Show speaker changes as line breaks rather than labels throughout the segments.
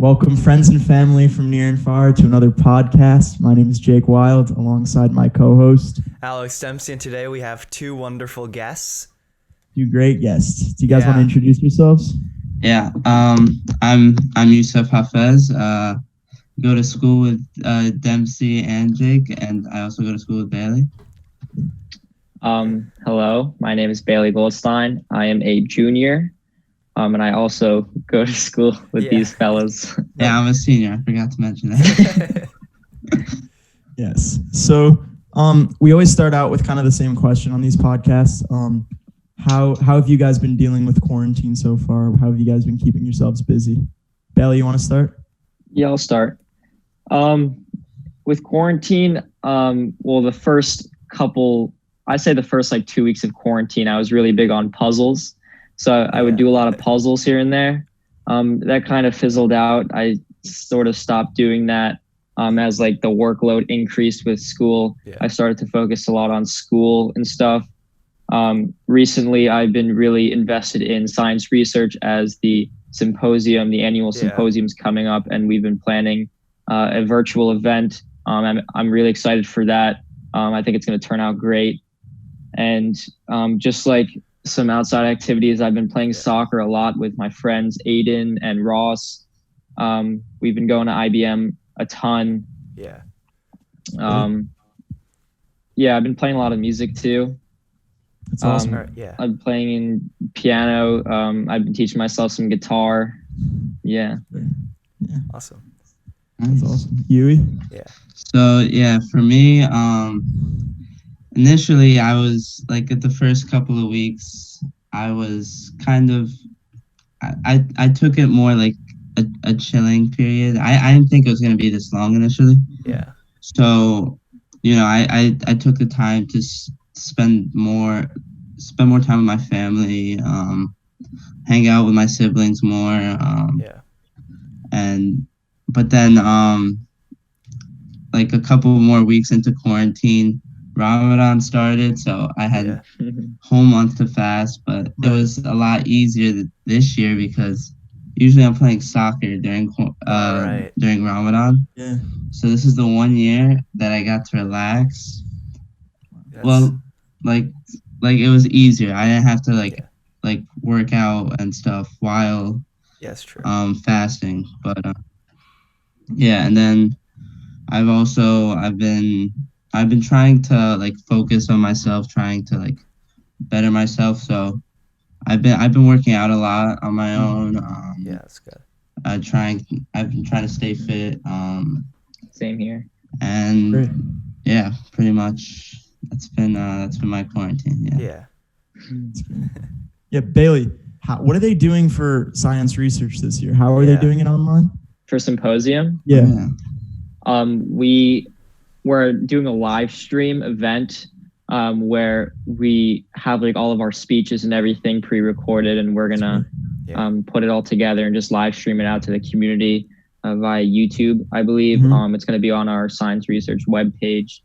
Welcome, friends and family from near and far, to another podcast. My name is Jake Wild, alongside my co-host,
Alex Dempsey, and today we have two wonderful guests.
Two great guests. Do you guys want to introduce yourselves?
Yeah, I'm Yusuf Hafez. Go to school with Dempsey and Jake, and I also go to school with Bailey.
Hello, my name is Bailey Goldstein. I am a junior, and I also go to school with these fellas.
Yeah, I'm a senior. I forgot to mention that.
Yes. So, we always start out with kind of the same question on these podcasts. How have you guys been dealing with quarantine so far? How have you guys been keeping yourselves busy? Bailey, you want to start?
Yeah, I'll start. With quarantine, the first 2 weeks of quarantine, I was really big on puzzles. So I would do a lot of puzzles here and there. That kind of fizzled out. I sort of stopped doing that as the workload increased with school. Yeah. I started to focus a lot on school and stuff. Recently, I've been really invested in science research as the annual symposium's coming up, and we've been planning a virtual event. I'm really excited for that. I think it's going to turn out great. And just like some outside activities, I've been playing soccer a lot with my friends Aiden and Ross. We've been going to IBM a ton.
Yeah.
I've been playing a lot of music too.
That's awesome.
I'm playing in piano. I've been teaching myself some guitar. Yeah.
Awesome.
That's awesome. Yui?
Yeah. So for me, initially I was at the first couple of weeks, I was kind of, I took it more like a chilling period. I didn't think it was going to be this long initially.
Yeah.
So, I took the time to spend more time with my family, hang out with my siblings more. But then a couple more weeks into quarantine, Ramadan started, so I had whole month to fast, but it was a lot easier this year because usually I'm playing soccer during Ramadan. Yeah. So this is the 1 year that I got to relax. Well, it was easier. I didn't have to work out and stuff while fasting. But and then I've been trying to focus on myself, trying to better myself. So I've been working out a lot on my own.
That's good.
I've been trying to stay fit.
Same here.
And pretty much that's been my quarantine.
Yeah.
Yeah, Bailey, what are they doing for science research this year? How are they doing it online?
For symposium?
Yeah.
We were doing a live stream event where we have all of our speeches and everything pre-recorded, and we're gonna put it all together and just live stream it out to the community via YouTube, I believe. It's gonna be on our science research webpage.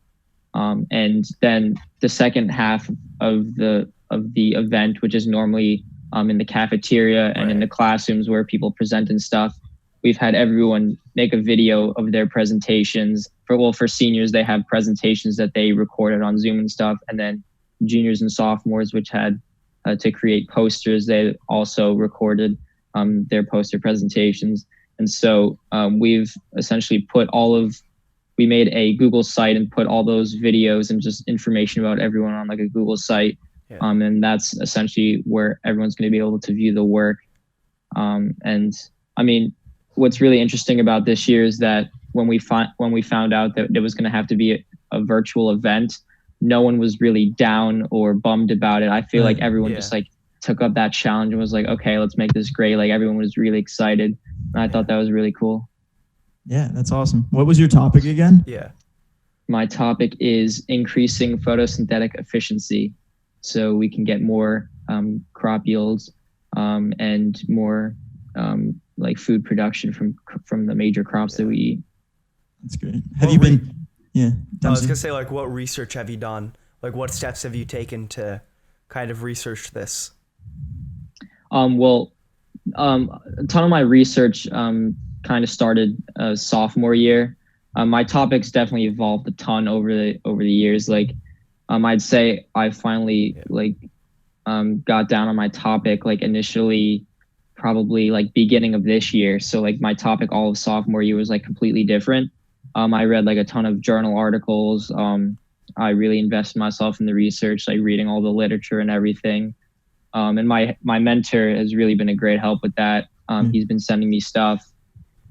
And then the second half of the event, which is normally in the cafeteria and in the classrooms where people present and stuff, we've had everyone make a video of their presentations. For seniors, they have presentations that they recorded on Zoom and stuff, and then juniors and sophomores, which had to create posters, they also recorded their poster presentations. And so we've essentially we made a Google site and put all those videos and just information about everyone on a Google site. And that's essentially where everyone's going to be able to view the work. And I mean, what's really interesting about this year is that when we found out that it was going to have to be a virtual event, no one was really down or bummed about it. I feel like everyone just took up that challenge and was like, okay, let's make this great. Everyone was really excited. And I thought that was really cool.
Yeah, that's awesome. What was your topic again?
Yeah.
My topic is increasing photosynthetic efficiency so we can get more crop yields and more food production from the major crops that we eat.
That's great. Have you been? Yeah.
I was gonna say, what research have you done? What steps have you taken to kind of research this?
A ton of my research kind of started sophomore year. My topics definitely evolved a ton over the years. Like, I'd say I finally got down on my topic like initially, probably like beginning of this year. So like my topic all of sophomore year was like completely different. I read like a ton of journal articles. I really invested myself in the research, like reading all the literature and everything. And my mentor has really been a great help with that. He's been sending me stuff.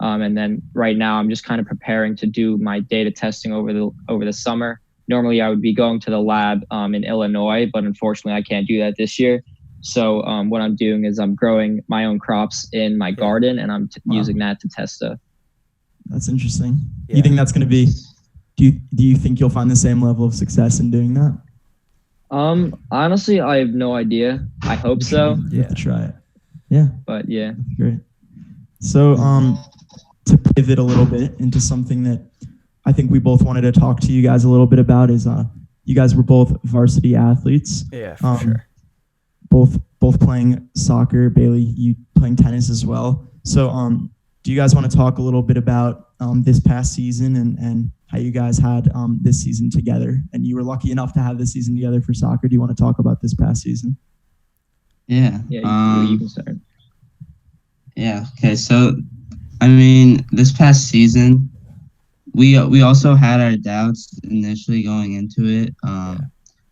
And then right now I'm just kind of preparing to do my data testing over the summer. Normally I would be going to the lab in Illinois, but unfortunately I can't do that this year. So what I'm doing is I'm growing my own crops in my garden, and I'm using that to test stuff.
That's interesting. Yeah. You think that's going to be, do you think you'll find the same level of success in doing that?
Honestly, I have no idea. I hope so.
You have to try it. Yeah.
But yeah.
That's great. So to pivot a little bit into something that I think we both wanted to talk to you guys a little bit about is you guys were both varsity athletes.
Yeah, for sure.
Both playing soccer. Bailey, you playing tennis as well. So do you guys want to talk a little bit about this past season and how you guys had this season together? And you were lucky enough to have this season together for soccer. Do you want to talk about this past season?
Yeah.
Yeah, you can start.
Yeah. Okay. So, I mean, this past season, we also had our doubts initially going into it,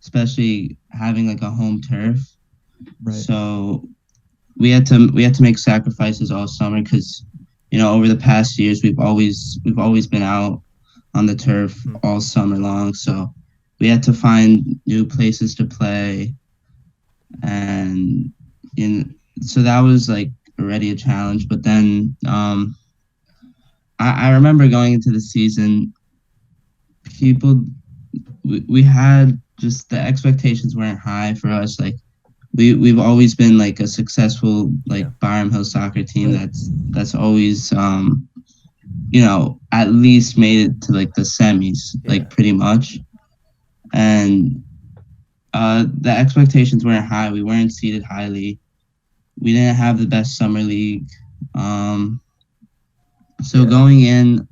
especially having like a home turf.
Right.
So we had to make sacrifices all summer because, you know, over the past years we've always been out on the turf all summer long. So we had to find new places to play, and so that was like already a challenge. But then I remember going into the season, we had just the expectations weren't high for us. Like we've always been like a successful like Byram Hill soccer team that's always you know, at least made it to like the semis, like pretty much. And the expectations weren't high. We weren't seated highly. We didn't have the best summer league. So going in,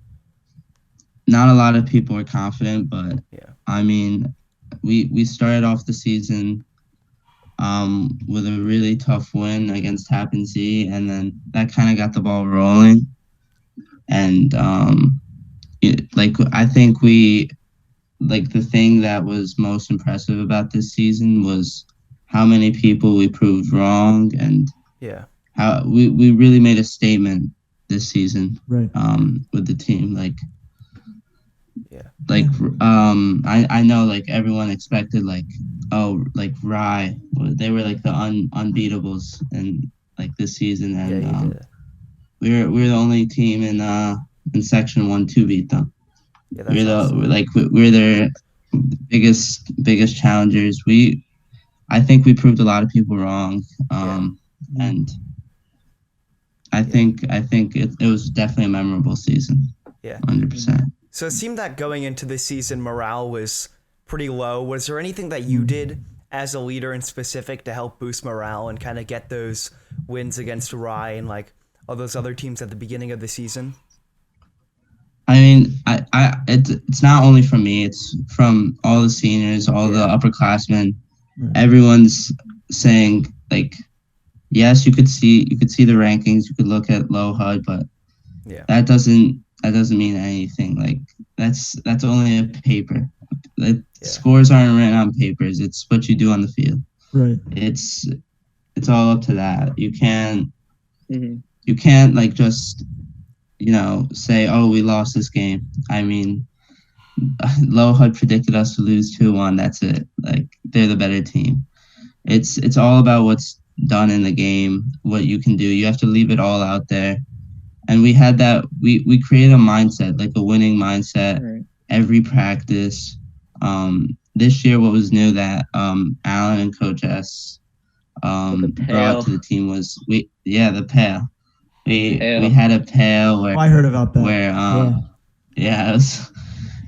not a lot of people were confident, but I mean, we started off the season with a really tough win against Tappan Zee, and then that kind of got the ball rolling. And I think the thing that was most impressive about this season was how many people we proved wrong, and how we really made a statement this season,
right?
With the team, I know like everyone expected Rye, they were like the unbeatables in like this season, and we're the only team in Section 1 to beat them.
Yeah,
we're their biggest challengers. I think we proved a lot of people wrong, and I think it was definitely a memorable season.
Yeah,
100%.
So it seemed that going into this season, morale was pretty low. Was there anything that you did as a leader in specific to help boost morale and kind of get those wins against Rye and like all those other teams at the beginning of the season?
I mean, it's not only from me; it's from all the seniors, all the upperclassmen. Everyone's saying like, yes, you could see the rankings, you could look at low HUD, but that doesn't mean anything. Like that's only a paper. Scores aren't written on papers. It's what you do on the field.
Right.
It's all up to that. You can't like just, you know, say, oh, we lost this game. I mean, low HUD predicted us to lose 2-1. That's it. Like they're the better team. It's all about what's done in the game, what you can do. You have to leave it all out there. And we had that. We created a mindset, like a winning mindset, every practice. This year, what was new that Alan and Coach S brought to the team was the pail. We had a pail where
I heard about that.
Where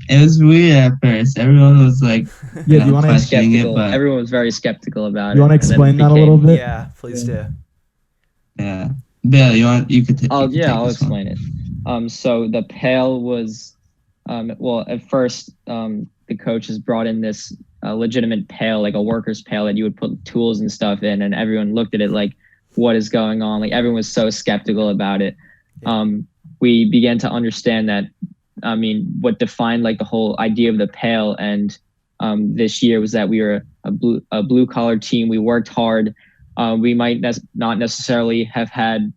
it was weird at first. Everyone was like,
do you want to
questioning it, but
everyone was very skeptical about it.
You want to explain that a little bit?
Yeah, please do.
Yeah, Bill, you could.
I'll explain it. So the pail was, well, at first the coaches brought in this legitimate pail, like a worker's pail that you would put tools and stuff in, and everyone looked at it like, what is going on? Like everyone was so skeptical about it. We began to understand that, I mean, what defined like the whole idea of the pail and this year was that we were a blue collar team. We worked hard. We might not necessarily have had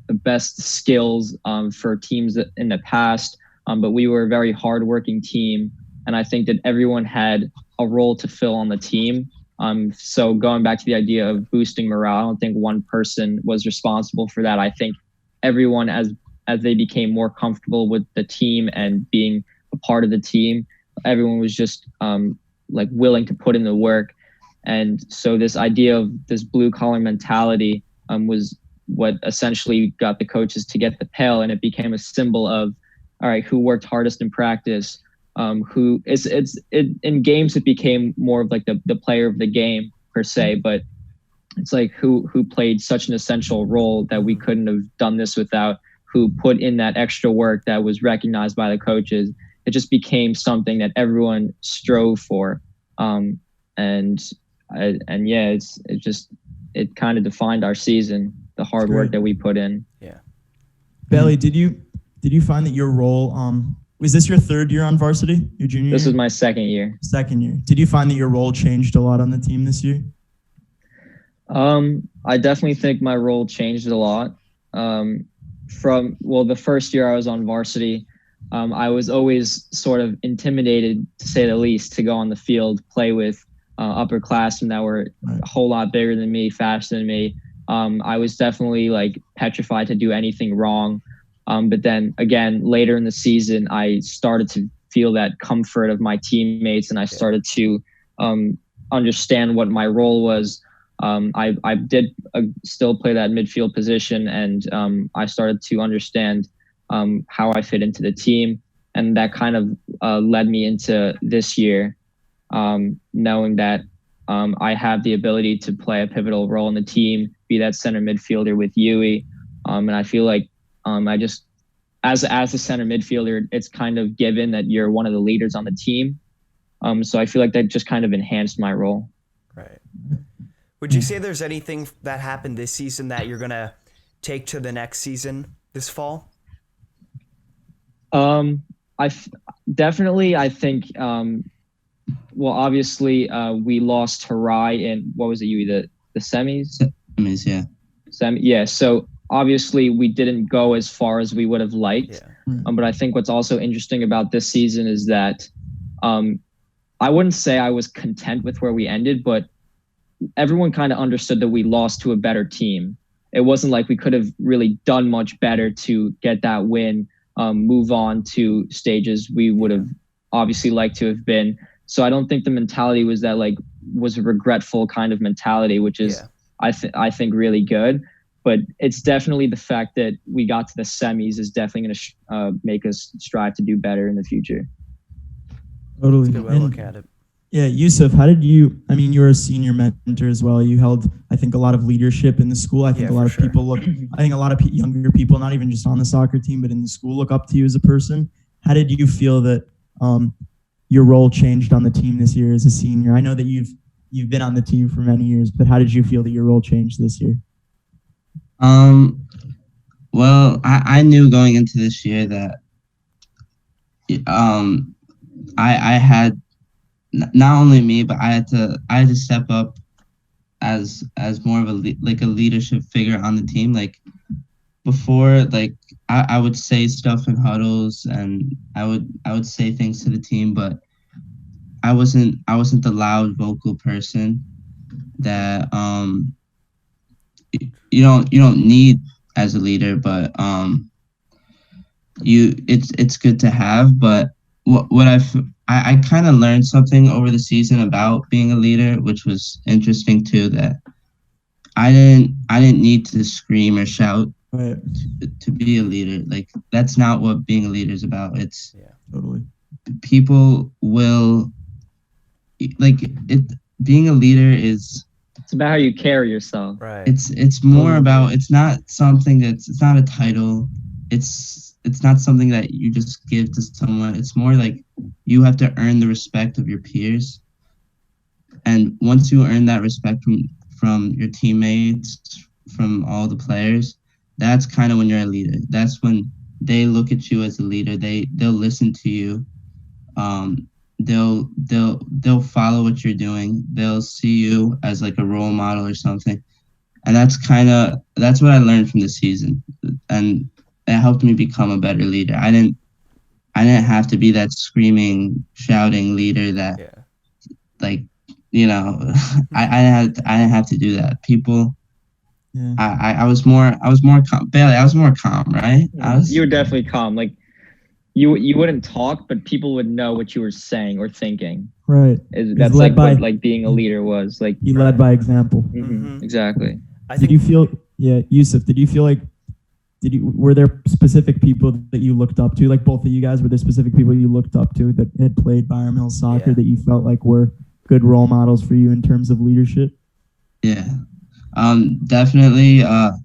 the best skills for teams in the past, but we were a very hardworking team. And I think that everyone had a role to fill on the team. So going back to the idea of boosting morale, I don't think one person was responsible for that. I think everyone, as they became more comfortable with the team and being a part of the team, everyone was just like willing to put in the work. And so this idea of this blue collar mentality was what essentially got the coaches to get the pail, and it became a symbol of, all right, who worked hardest in practice, in games it became more of like the player of the game per se, but it's like who played such an essential role that we couldn't have done this without, who put in that extra work that was recognized by the coaches. It just became something that everyone strove for. And yeah, it kind of defined our season, the hard work that we put in.
Yeah.
Bailey, did you find that your role, was this your third year on varsity, your junior year?
This was my second year.
Second year. Did you find that your role changed a lot on the team this year?
I definitely think my role changed a lot. The first year I was on varsity, I was always sort of intimidated, to say the least, to go on the field, play with upperclassmen that were a whole lot bigger than me, faster than me. I was definitely like petrified to do anything wrong. But then again, later in the season, I started to feel that comfort of my teammates, and I started to understand what my role was. I did still play that midfield position, and I started to understand how I fit into the team. And that kind of led me into this year, knowing that I have the ability to play a pivotal role in the team, be that center midfielder with Yui. And I feel like I just, as a center midfielder, it's kind of given that you're one of the leaders on the team. So I feel like that just kind of enhanced my role.
Right. Would you say there's anything that happened this season that you're going to take to the next season this fall?
I think, well, obviously we lost Harai in, what was it, the semis?
Semis, yeah.
Yeah. So obviously we didn't go as far as we would have liked. Yeah. But I think what's also interesting about this season is that I wouldn't say I was content with where we ended, but everyone kind of understood that we lost to a better team. It wasn't like we could have really done much better to get that win, move on to stages we would have obviously liked to have been. So I don't think the mentality was that was a regretful kind of mentality, which is, I think really good. But it's definitely the fact that we got to the semis is definitely going to make us strive to do better in the future.
Totally.
That's a good way to look at it.
Yeah, Yusuf, how did you, I mean, you're a senior mentor as well. You held, I think, a lot of leadership in the school. I think a lot of people I think a lot of younger people, not even just on the soccer team, but in the school, look up to you as a person. How did you feel that your role changed on the team this year as a senior? I know that you've been on the team for many years, but how did you feel that your role changed this year?
Well, I knew going into this year that I had, not only me, but I had to step up as more of a leadership figure on the team. Like before, like I would say stuff in huddles, and I would say things to the team, but I wasn't the loud vocal person that you don't need as a leader, but it's good to have. But what I kind of learned something over the season about being a leader, which was interesting too, that I didn't need to scream or shout to be a leader. Like that's not what being a leader is about. It's
totally
people will like it. Being a leader is,
it's about how you carry yourself.
Right.
It's more about, it's not something it's not a title. It's it's not something that you just give to someone. It's more like you have to earn the respect of your peers. And once you earn that respect from your teammates, from all the players, that's kind of when you're a leader. That's when they look at you as a leader. They'll listen to you. They'll follow what you're doing. They'll see you as like a role model or something. And that's what I learned from the season, and it helped me become a better leader. I didn't have to be that screaming, shouting leader that like, I didn't have to do that. People. Yeah. I was more calm. Bailey, I was more calm, right?
You were definitely calm. Like you wouldn't talk, but people would know what you were saying or thinking.
Right.
That's like what like being a leader was. Like
you led by example.
Mm-hmm. Exactly.
Did you feel? Yeah, Yusuf. Did you feel like? Were there specific people that you looked up to? Like both of you guys, were there specific people you looked up to that had played Byram soccer that you felt like were good role models for you in terms of leadership?
Yeah. Definitely. I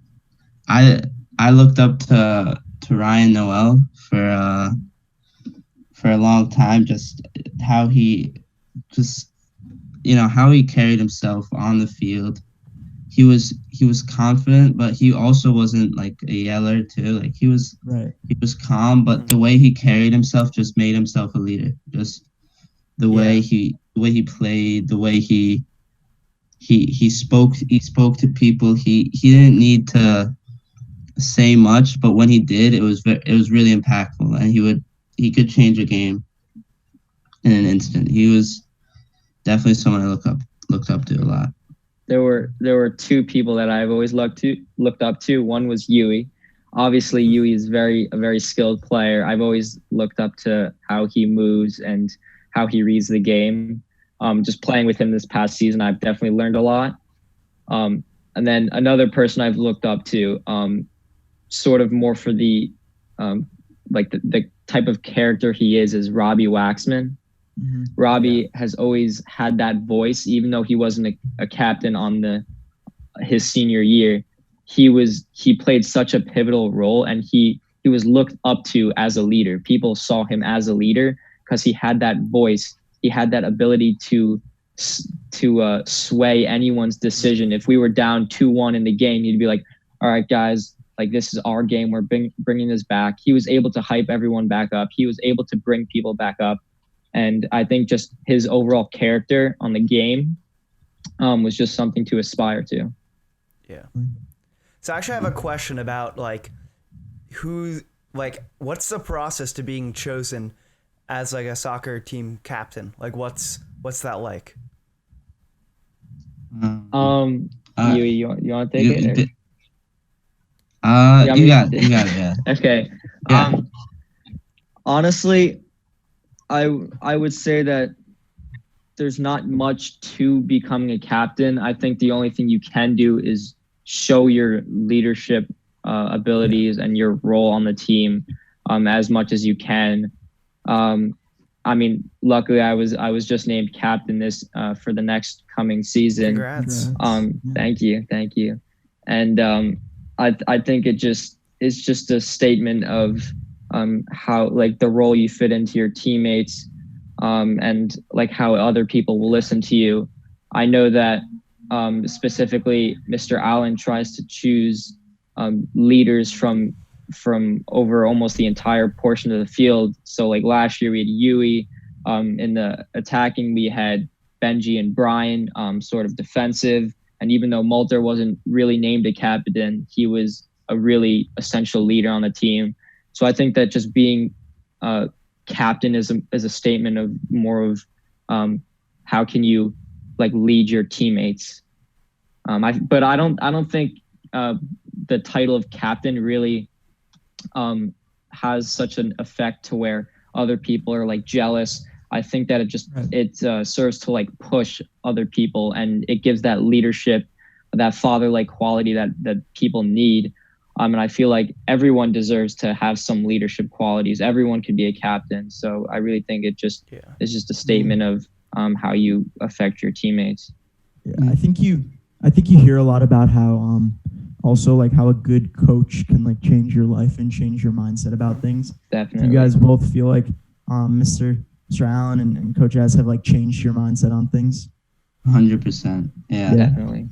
looked up to Ryan Noel for a long time. Just how he carried himself on the field. He was confident, but he also wasn't like a yeller too. Like he was calm, but the way he carried himself just made himself a leader. Just the way he played, the way he spoke to people. He didn't need to say much, but when he did, it was really impactful, and he could change a game in an instant. He was definitely someone I looked up to a lot.
There were two people that I've always looked up to. One was Yui. Obviously, Yui is a very skilled player. I've always looked up to how he moves and how he reads the game. Just playing with him this past season, I've definitely learned a lot. And then another person I've looked up to, sort of more for the the type of character he is Robbie Waxman. Mm-hmm. Robbie has always had that voice, even though he wasn't a captain on his senior year. He played such a pivotal role, and he was looked up to as a leader. People saw him as a leader because he had that voice. He had that ability to sway anyone's decision. If we were down 2-1 in the game, he'd be like, "All right, guys, like this is our game. We're bringing this back." He was able to hype everyone back up. He was able to bring people back up. And I think just his overall character on the game was just something to aspire to.
Yeah. So I actually have a question about what's the process to being chosen as like a soccer team captain? Like what's that like?
You want to take it?
You got it. Yeah.
Okay. Yeah. Honestly, I would say that there's not much to becoming a captain. I think the only thing you can do is show your leadership abilities and your role on the team as much as you can. I mean, luckily I was just named captain for the next coming season.
Congrats.
Thank you. And I think it's just a statement of how like the role you fit into your teammates, and like how other people will listen to you. I know that specifically Mr. Allen tries to choose leaders from over almost the entire portion of the field. So like last year we had Yui, in the attacking we had Benji and Brian, sort of defensive. And even though Mulder wasn't really named a captain, he was a really essential leader on the team. So I think that just being captain is a statement of more of how can you like lead your teammates. But I don't think the title of captain really has such an effect to where other people are like jealous. I think that it serves to like push other people, and it gives that leadership, that father-like quality that people need. And I feel like everyone deserves to have some leadership qualities. Everyone can be a captain. So I really think it's just a statement of how you affect your teammates.
Yeah, I think you hear a lot about how also like how a good coach can like change your life and change your mindset about things.
Definitely.
Do you guys both feel like Mr. Allen and Coach Az have like changed your mindset on things?
100%. Yeah.
Definitely.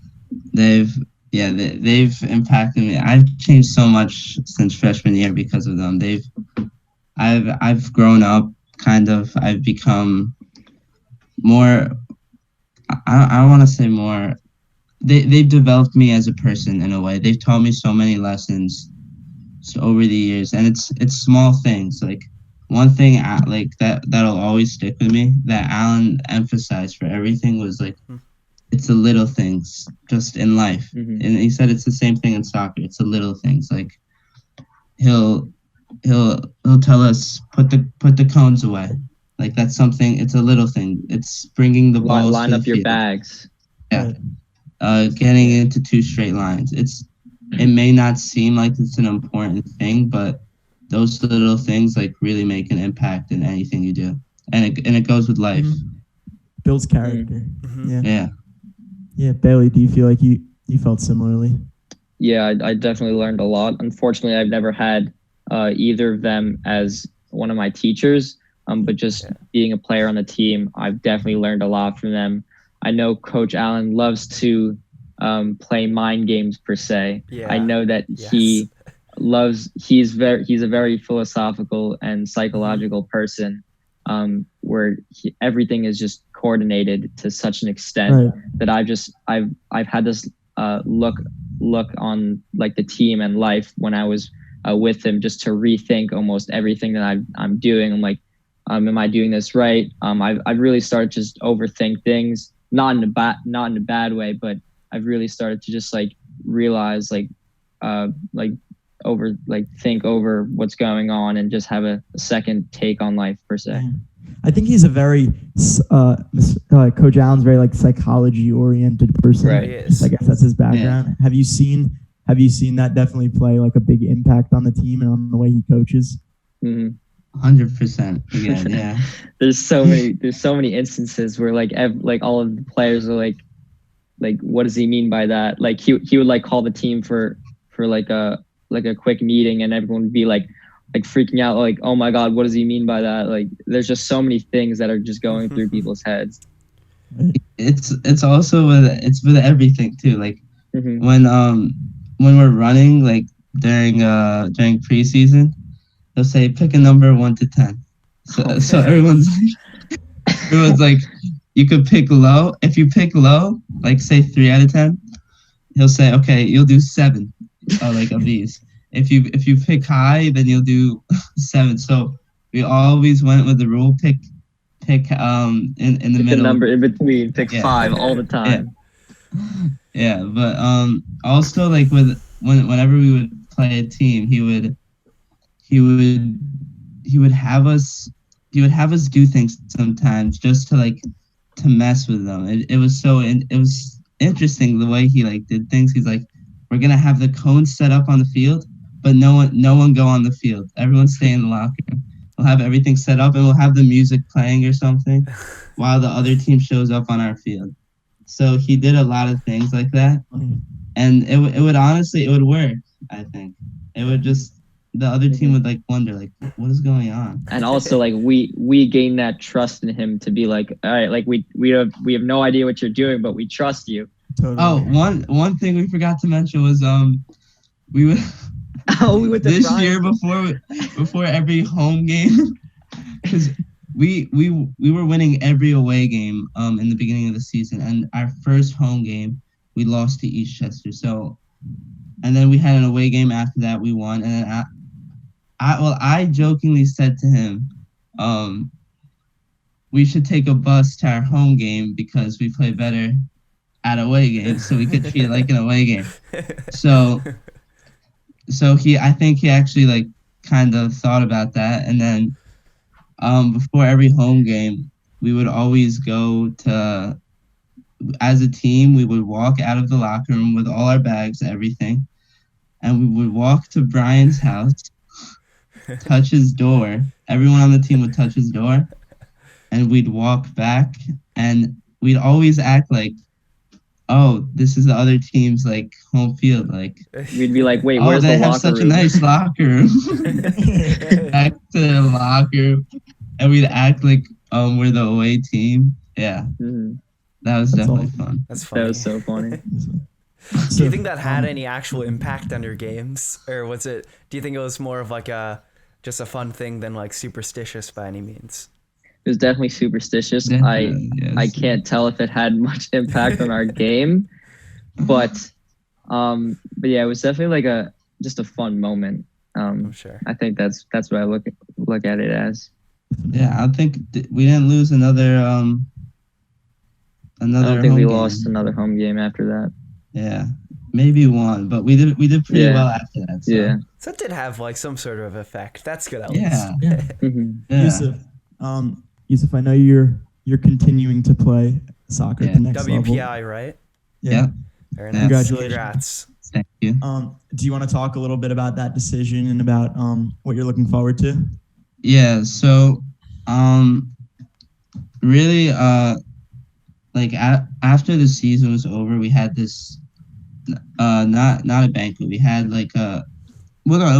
They've impacted me. I've changed so much since freshman year because of them. I've grown up kind of. I've become more. I want to say more. They've developed me as a person in a way. They've taught me so many lessons over the years, and it's small things. Like one thing like that'll always stick with me that Alan emphasized for everything was like it's the little things just in life. And he said it's the same thing in soccer. It's the little things. Like he'll tell us put the cones away. Like that's something. It's a little thing. It's bringing the balls.
Line
to
up
the
your
field.
bags.
Yeah. Getting into 2 straight lines. It may not seem like it's an important thing, but those little things like really make an impact in anything you do, and it goes with life.
Builds character. Yeah. Bailey, do you feel like you felt similarly?
Yeah, I definitely learned a lot. Unfortunately, I've never had either of them as one of my teachers, but just being a player on the team, I've definitely learned a lot from them. I know Coach Allen loves to play mind games per se.
Yeah.
I know that he's a very philosophical and psychological person, where everything is just coordinated to such an extent that I've had this look on like the team and life when I was with him, just to rethink almost everything that I'm doing. I'm like, am I doing this right? I've really started to just overthink things, not in a bad way, but I've really started to just like realize think over what's going on and just have a second take on life per se.
I think he's a very Coach Allen's very like psychology oriented person.
Right.
I guess that's his background. Yeah. Have you seen that definitely play like a big impact on the team and on the way he coaches?
100%. Again, yeah.
There's so many instances where like all of the players are like what does he mean by that? Like he would like call the team for like a quick meeting, and everyone would be like freaking out, like, oh my God, what does he mean by that? Like there's just so many things that are just going through people's heads.
It's also with everything too. Like when we're running, like during preseason, they'll say pick a number 1 to 10. So everyone's like, you could pick low. If you pick low, like say 3 out of 10, he'll say, okay, you'll do 7 of these. If you pick high, then you'll do 7. So we always went with the rule pick in the middle. The
number in between, pick 5 all the time.
Yeah, but also like whenever we would play a team, he would have us do things sometimes just to mess with them. It was interesting the way he like did things. He's like, we're gonna have the cones set up on the field, but no one go on the field. Everyone stay in the locker room. We'll have everything set up, and we'll have the music playing or something while the other team shows up on our field. So he did a lot of things like that, and it would work. I think it would just. The other team would like wonder like what is going on.
And also like we gained that trust in him to be like, all right, like we have no idea what you're doing, but we trust you.
Totally.
Oh, one thing we forgot to mention was we would this year before every home game, because we were winning every away game in the beginning of the season, and our first home game we lost to Eastchester. So and then we had an away game after that we won, and then I jokingly said to him, we should take a bus to our home game because we play better at away games, so we could treat it like an away game. So I think he actually like kind of thought about that, and then before every home game, we would always go to, as a team, we would walk out of the locker room with all our bags, everything, and we would walk to Brian's house, touch his door. Everyone on the team would touch his door, and we'd walk back, and we'd always act like, oh, this is the other team's like home field. Like,
We'd be like, wait,
oh,
where's
they
the
have
locker
such
room?
a nice locker room. Back to the locker room, and we'd act like we're the away team. Yeah,
Mhm.
that was
That's
definitely
awesome.
fun.
That's funny.
That was so funny.
Do you think that had any actual impact on your games, or was it? Do you think it was more of like just a fun thing than like superstitious by any means?
It was definitely superstitious.
Definitely,
I
yes.
can't tell if it had much impact on our game, but yeah, it was definitely like just a fun moment.
I'm sure.
I think that's what I look at it as.
Yeah, I think we didn't lose another
I don't think
home
we
game.
lost another home game after that.
Yeah, maybe one, but we did pretty
Yeah.
well after that. So.
Yeah.
So it did have like some sort of effect. That's good at
Yeah.
least.
Yeah.
Mhm.
Yeah.
Yusuf, I know you're continuing to play soccer at the next level.
WPI, right?
Yeah.
Very
Yeah.
nice.
Congratulations.
Congrats.
Thank you.
Do you want to talk a little bit about that decision and about what you're looking forward to?
Yeah. So, really, like after the season was over, we had this, not a banquet. We had like no,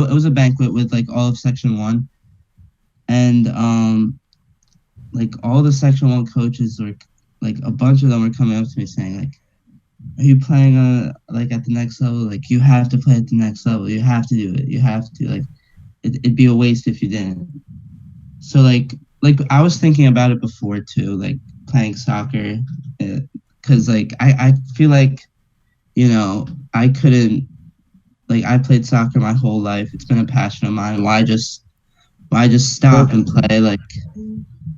it was a banquet with like all of Section 1, and like all the Section 1 coaches were like a bunch of them were coming up to me saying like, are you playing like at the next level? Like, you have to play at the next level. You have to do it. You have to, like, it'd be a waste if you didn't. So like I was thinking about it before too, like playing soccer, because like I feel like, you know, I couldn't, like, I played soccer my whole life. It's been a passion of mine. Why just stop and play, like,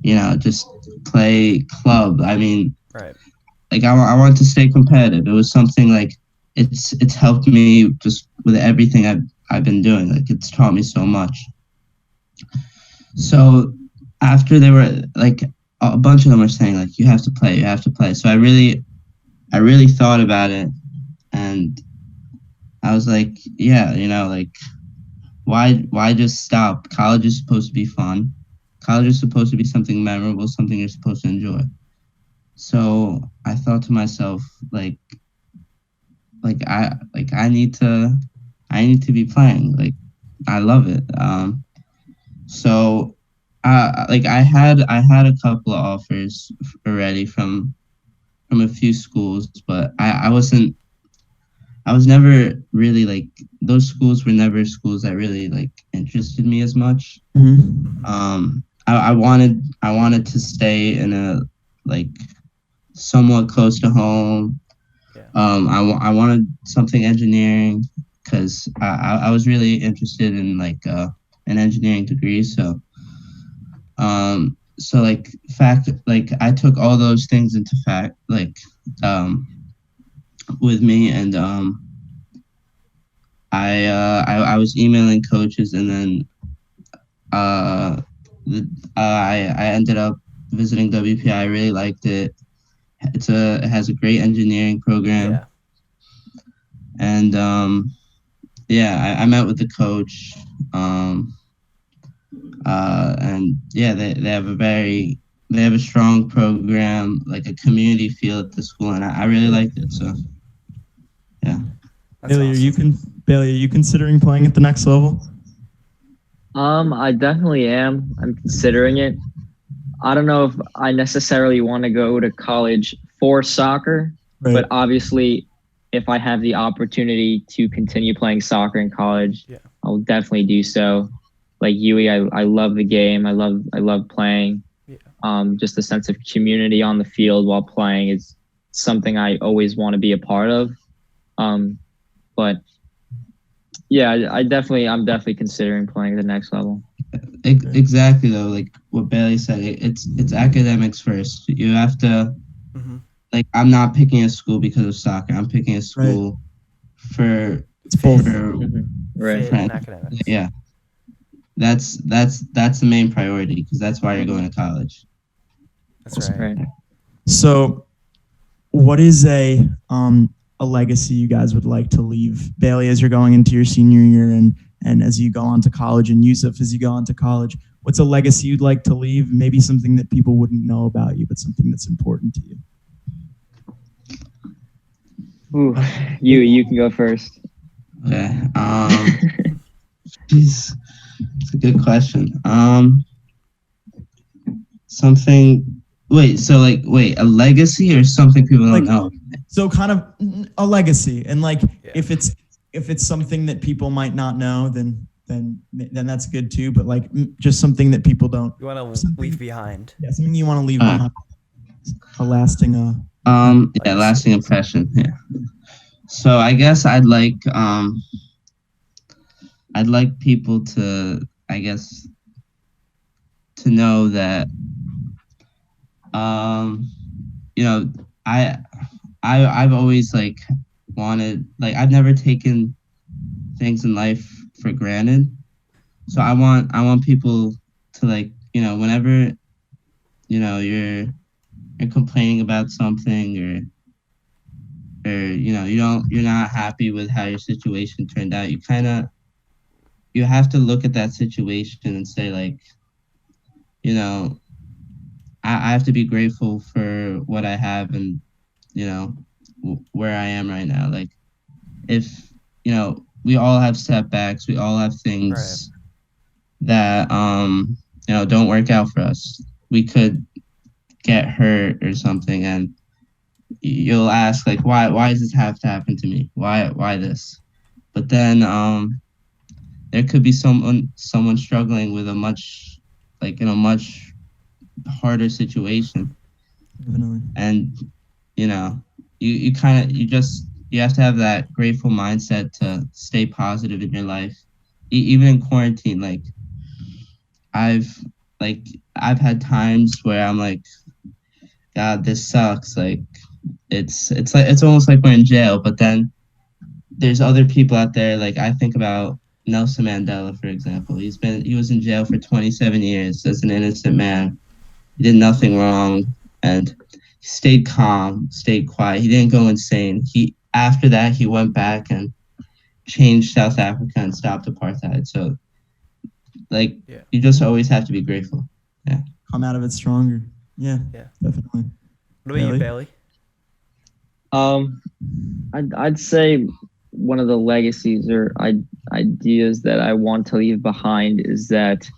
you know, just play club? I mean,
Right.
like I want to stay competitive. It was something like it's helped me just with everything I've been doing. Like, it's taught me so much. So after they were like, a bunch of them were saying like, you have to play, you have to play. So I really thought about it, and I was like, yeah, you know, like, why just stop? College is supposed to be fun. College is supposed to be something memorable, something you're supposed to enjoy. So I thought to myself, like I need to be playing. Like, I love it. So like I had a couple of offers already from a few schools, but I was never really, like, those schools were never schools that really like interested me as much.
Mm-hmm.
I wanted to stay in a, like, somewhat close to home.
Yeah.
I wanted something engineering, because I was really interested in like an engineering degree. So like I took all those things into fact, like, with me, and I was emailing coaches, and then I ended up visiting WPI. I really liked it. It has a great engineering program.
Yeah.
And yeah, I met with the coach, and yeah, they have a strong program, like a community feel at the school, and I really liked it. So yeah.
That's
Bailey,
awesome.
Bailey, are you considering playing at the next level?
I definitely am. I'm considering it. I don't know if I necessarily want to go to college for soccer,
Right.
but obviously, if I have the opportunity to continue playing soccer in college,
Yeah.
I'll definitely do so. Like Yui, I love the game. I love playing.
Yeah.
Just the sense of community on the field while playing is something I always want to be a part of. But yeah, I'm definitely considering playing the next level.
Exactly, though, like what Bailey said, it's academics first. You have to,
Mm-hmm.
like, I'm not picking a school because of soccer. I'm picking a school for
both.
Right.
Fit and academics.
Yeah, that's the main priority, because that's why you're going to college.
That's right.
So, what is a legacy you guys would like to leave, Bailey, as you're going into your senior year, and as you go on to college, and Yusuf, as you go on to college? What's a legacy you'd like to leave? Maybe something that people wouldn't know about you, but something that's important to you.
Ooh, you can go first.
Okay. Jeez, it's a good question. Something. Wait. So a legacy or something people don't know.
So kind of a legacy, and if it's something that people might not know, then that's good too. But just something that people don't.
You want to leave behind.
Yeah, something you want to leave behind. A lasting.
Lasting impression. Yeah. So I guess I'd like people to, I guess, to know that I've always wanted, I've never taken things in life for granted. So I want people to whenever you're complaining about something or you're not happy with how your situation turned out, you have to look at that situation and say I have to be grateful for what I have and where I am right now. If we all have setbacks, we all have things that don't work out for us. We could get hurt or something, and you'll ask why does this have to happen to me? Why this? But then there could be someone struggling with a much harder situation.
Definitely.
And you have to have that grateful mindset to stay positive in your life. Even in quarantine, I've had times where I'm like, God, this sucks. It's almost like we're in jail. But then there's other people out there. I think about Nelson Mandela, for example. He was in jail for 27 years as an innocent man. He did nothing wrong, and he stayed calm, stayed quiet. He didn't go insane. After that, he went back and changed South Africa and stopped apartheid. So, you just always have to be grateful. Yeah.
Come out of it stronger. Yeah. Definitely.
What about you, Bailey?
I'd say one of the legacies or ideas that I want to leave behind is that,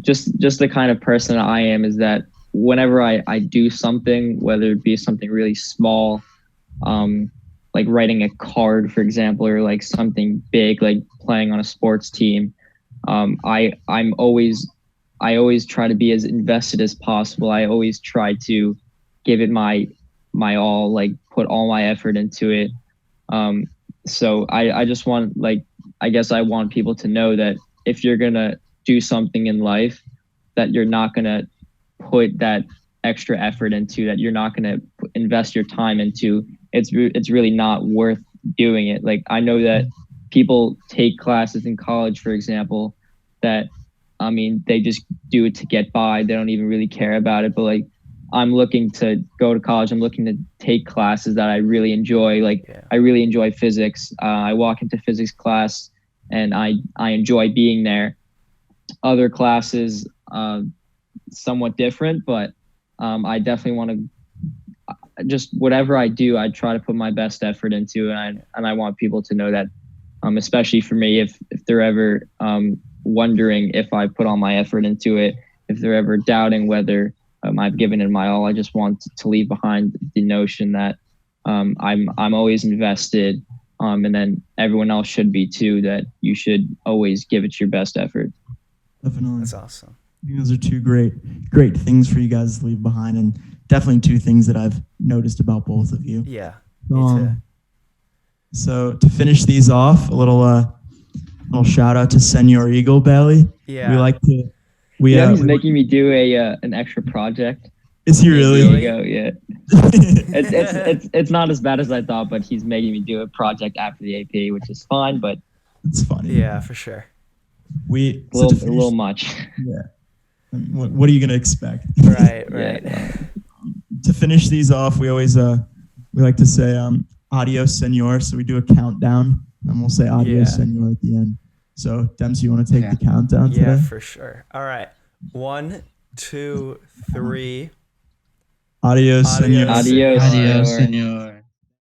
just the kind of person I am is that whenever I do something, whether it be something really small, like writing a card, for example, or something big, like playing on a sports team, I always try to be as invested as possible. I always try to give it my all, put all my effort into it. So I just want, I guess I want people to know that if you're going to do something in life that you're not going to put that extra effort into, that you're not going to invest your time into, it's really not worth doing it. I know that people take classes in college, for example, that, they just do it to get by. They don't even really care about it. But I'm looking to go to college. I'm looking to take classes that I really enjoy. I really enjoy physics. I walk into physics class and I enjoy being there. Other classes, somewhat different, but I definitely want to just whatever I do, I try to put my best effort into, and I want people to know that, especially for me, if they're ever wondering if I put all my effort into it, if they're ever doubting whether I've given it my all, I just want to leave behind the notion that I'm always invested, and then everyone else should be too, that you should always give it your best effort.
Definitely.
That's awesome.
I think those are two great things for you guys to leave behind, and definitely two things that I've noticed about both of you.
Yeah. Me too.
So to finish these off, a little shout out to Senor Eagle Bailey.
Yeah.
We like to.
He's making me do an extra project.
Is he really?
There you go. Yeah. It's not as bad as I thought, but he's making me do a project after the AP, which is fine, but
it's funny.
Yeah, for sure.
A little much.
Yeah. What are you gonna expect?
Right.
Yeah.
To finish these off, we always we like to say adios senor. So we do a countdown, and we'll say adios senor at the end. So Dems, you want to take the countdown today?
Yeah, for sure. All right. 1, 2, 3.
Adios senor.
Adios
Adios senor.